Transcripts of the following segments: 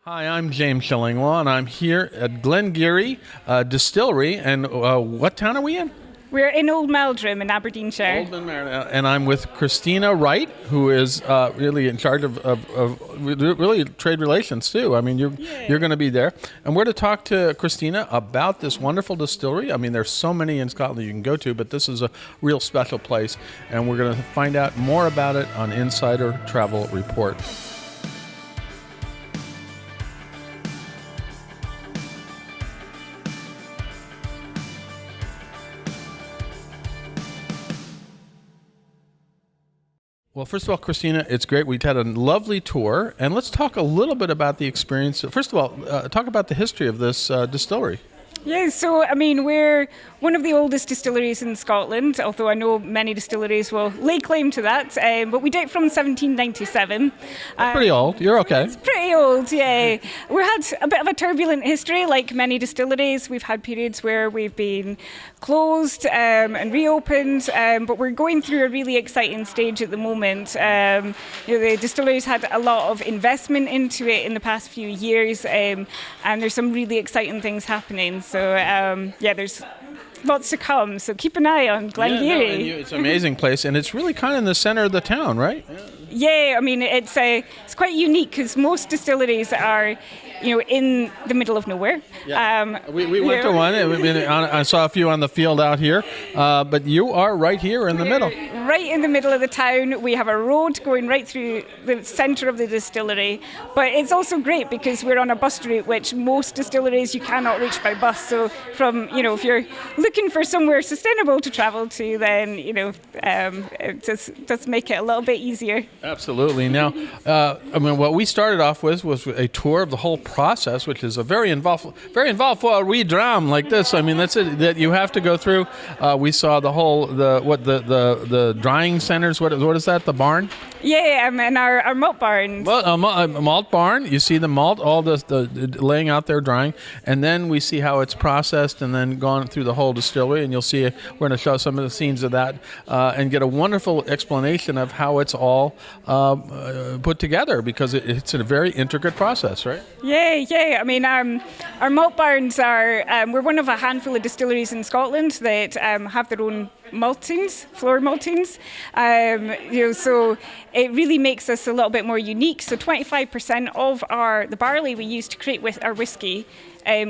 Hi, I'm James Shillinglaw, and I'm here at Glen Distillery. And what town are we in? We're in Old Meldrum in Aberdeenshire. And I'm with Christina Wright, who is really in charge of really trade relations too. I mean, you're going to be there, and we're to talk to Christina about this wonderful distillery. I mean, there's so many in Scotland you can go to, but this is a real special place, and we're going to find out more about it on Insider Travel Report. Well, first of all, Christina, it's great. We've had a lovely tour, and let's talk a little bit about the experience. First of all, talk about the history of this distillery. Yeah, so I mean, we're one of the oldest distilleries in Scotland, although I know many distilleries will lay claim to that, but we date from 1797. That's pretty old. You're okay. It's pretty old, yeah. We've had a bit of a turbulent history, like many distilleries. We've had periods where we've been closed and reopened, but we're going through a really exciting stage at the moment. The distillery's had a lot of investment into it in the past few years, and there's some really exciting things happening. So, there's lots to come. So keep an eye on Glen. It's an amazing place, and it's really kind of in the center of the town, right? Yeah, I mean, it's quite unique because most distilleries are, in the middle of nowhere. Yeah. We went to one. I saw a few on the field out here, but you are right here in the middle. Right in the middle of the town. We have a road going right through the centre of the distillery, but it's also great because we're on a bus route, which most distilleries you cannot reach by bus. So if you're looking for somewhere sustainable to travel to, then, it does make it a little bit easier. Absolutely. Now, what we started off with was a tour of the whole process, which is a very involved for a wee Dram like this. I mean, that's it that you have to go through. We saw the drying centers. What is that? The barn? Yeah, and our malt barn. Well, a malt barn. You see the malt, all the laying out there drying, and then we see how it's processed, and then gone through the whole distillery. And you'll see we're going to show some of the scenes of that, and get a wonderful explanation of how it's all put together, because it's a very intricate process, right? Yeah. I mean, our malt barns are. We're one of a handful of distilleries in Scotland that have their own maltings, floor maltings. So it really makes us a little bit more unique. So 25% of the barley we use to create with our whiskey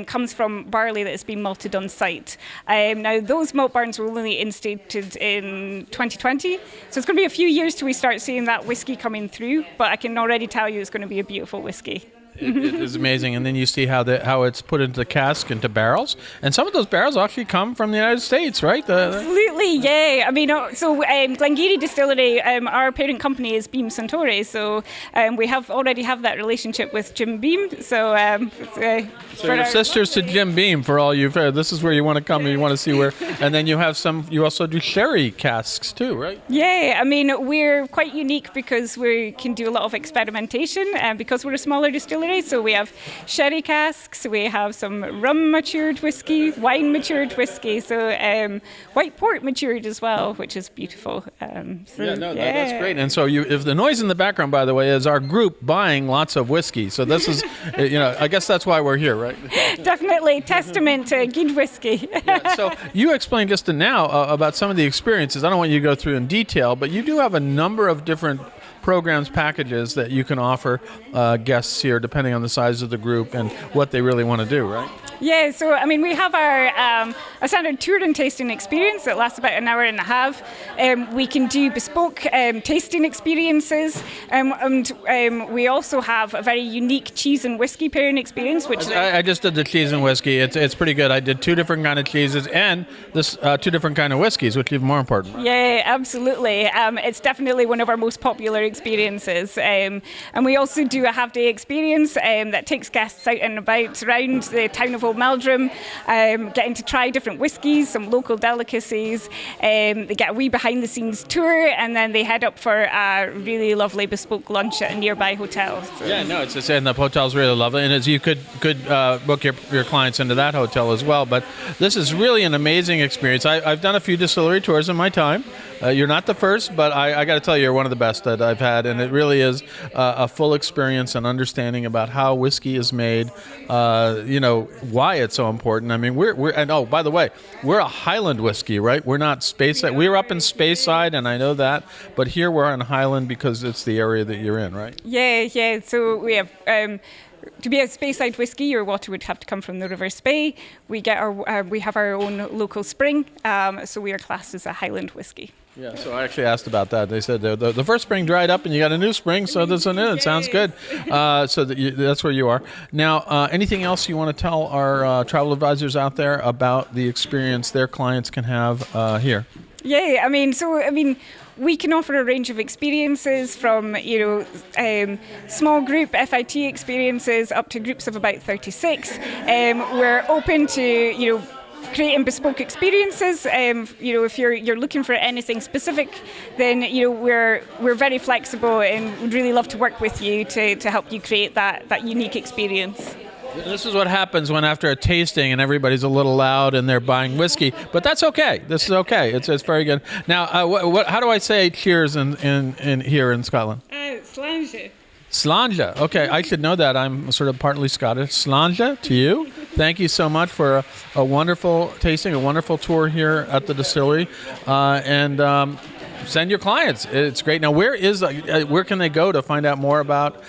comes from barley that has been malted on site. Now, those malt barns were only instated in 2020, so it's going to be a few years till we start seeing that whiskey coming through, but I can already tell you it's going to be a beautiful whiskey. It is amazing, and then you see how it's put into cask, into barrels, and some of those barrels actually come from the United States, right? Absolutely, yeah. I mean, Glen Distillery, our parent company is Beam Suntory, so we already have that relationship with Jim Beam. So your sisters to Jim Beam, for all you've heard. This is where you want to come, and you want to see where. And then you have you also do sherry casks too, right? Yeah, I mean, we're quite unique because we can do a lot of experimentation, and because we're a smaller distillery. So we have sherry casks, we have some rum matured whiskey, wine matured whiskey, so white port matured as well, which is beautiful. That's great. And so if the noise in the background, by the way, is our group buying lots of whiskey. So this is, I guess that's why we're here, right? Definitely testament to good whiskey. So you explained just now about some of the experiences. I don't want you to go through in detail, but you do have a number of different programs, packages that you can offer guests here, depending on the size of the group and what they really want to do, right? Yeah, so I mean, we have our a standard tour and tasting experience that lasts about an hour and a half. We can do bespoke tasting experiences, and we also have a very unique cheese and whiskey pairing experience. Which I just did the cheese and whiskey. It's pretty good. I did 2 different kind of cheeses and 2 different kind of whiskeys, which is even more important. Yeah, absolutely. It's definitely one of our most popular experiences, and we also do a half-day experience that takes guests out and about around the town of Meldrum, getting to try different whiskies, some local delicacies. They get a wee behind-the-scenes tour, and then they head up for a really lovely bespoke lunch at a nearby hotel. So. Yeah, no, it's and the hotel's really lovely, and as you could book your clients into that hotel as well. But this is really an amazing experience. I've done a few distillery tours in my time. You're not the first, but I got to tell you, you're one of the best that I've had, and it really is a full experience and understanding about how whiskey is made. Why it's so important. I mean, and oh, by the way, we're a Highland whiskey, right? We're not Speyside. We're up in Speyside, and I know that, but here we're in Highland because it's the area that you're in, right? Yeah. So we have. To be a Speyside whiskey, your water would have to come from the River Spey. We have our own local spring, so we are classed as a Highland whiskey. Yeah, so I actually asked about that. They said the first spring dried up and you got a new spring, so this one in. It sounds good. So that's where you are. Now, anything else you want to tell our travel advisors out there about the experience their clients can have here? Yeah, I mean, we can offer a range of experiences from, small group FIT experiences up to groups of about 36. We're open to, creating bespoke experiences. If you're looking for anything specific, then we're very flexible and would really love to work with you to help you create that unique experience. This is what happens when after a tasting and everybody's a little loud and they're buying whiskey, but that's okay. This is okay. It's very good. Now, how do I say cheers in here in Scotland? Slàinte. Slàinte. Okay, I should know that. I'm sort of partly Scottish. Slàinte to you. Thank you so much for a wonderful tasting, a wonderful tour here at the distillery, and send your clients. It's great. Now, where can they go to find out more about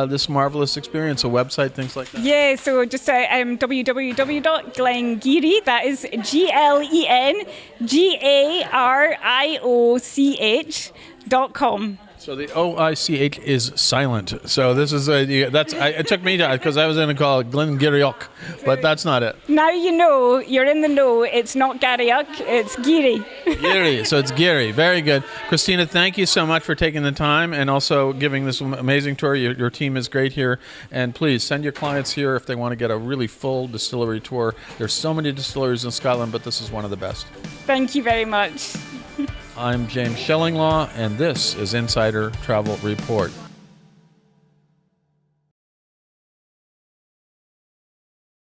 this marvelous experience? A website, things like that. Yeah, so just www.glengariocch. That is GLENGARIOCH.com. So the OICH is silent. So this is it took me because I was going to call it Glen Garioch, but that's not it. Now you know, you're in the know. It's not Garioch, it's Geary. Geary, so it's Geary. Very good. Christina, thank you so much for taking the time and also giving this amazing tour. Your team is great here, and please send your clients here if they want to get a really full distillery tour. There's so many distilleries in Scotland, but this is one of the best. Thank you very much. I'm James Shillinglaw, and this is Insider Travel Report.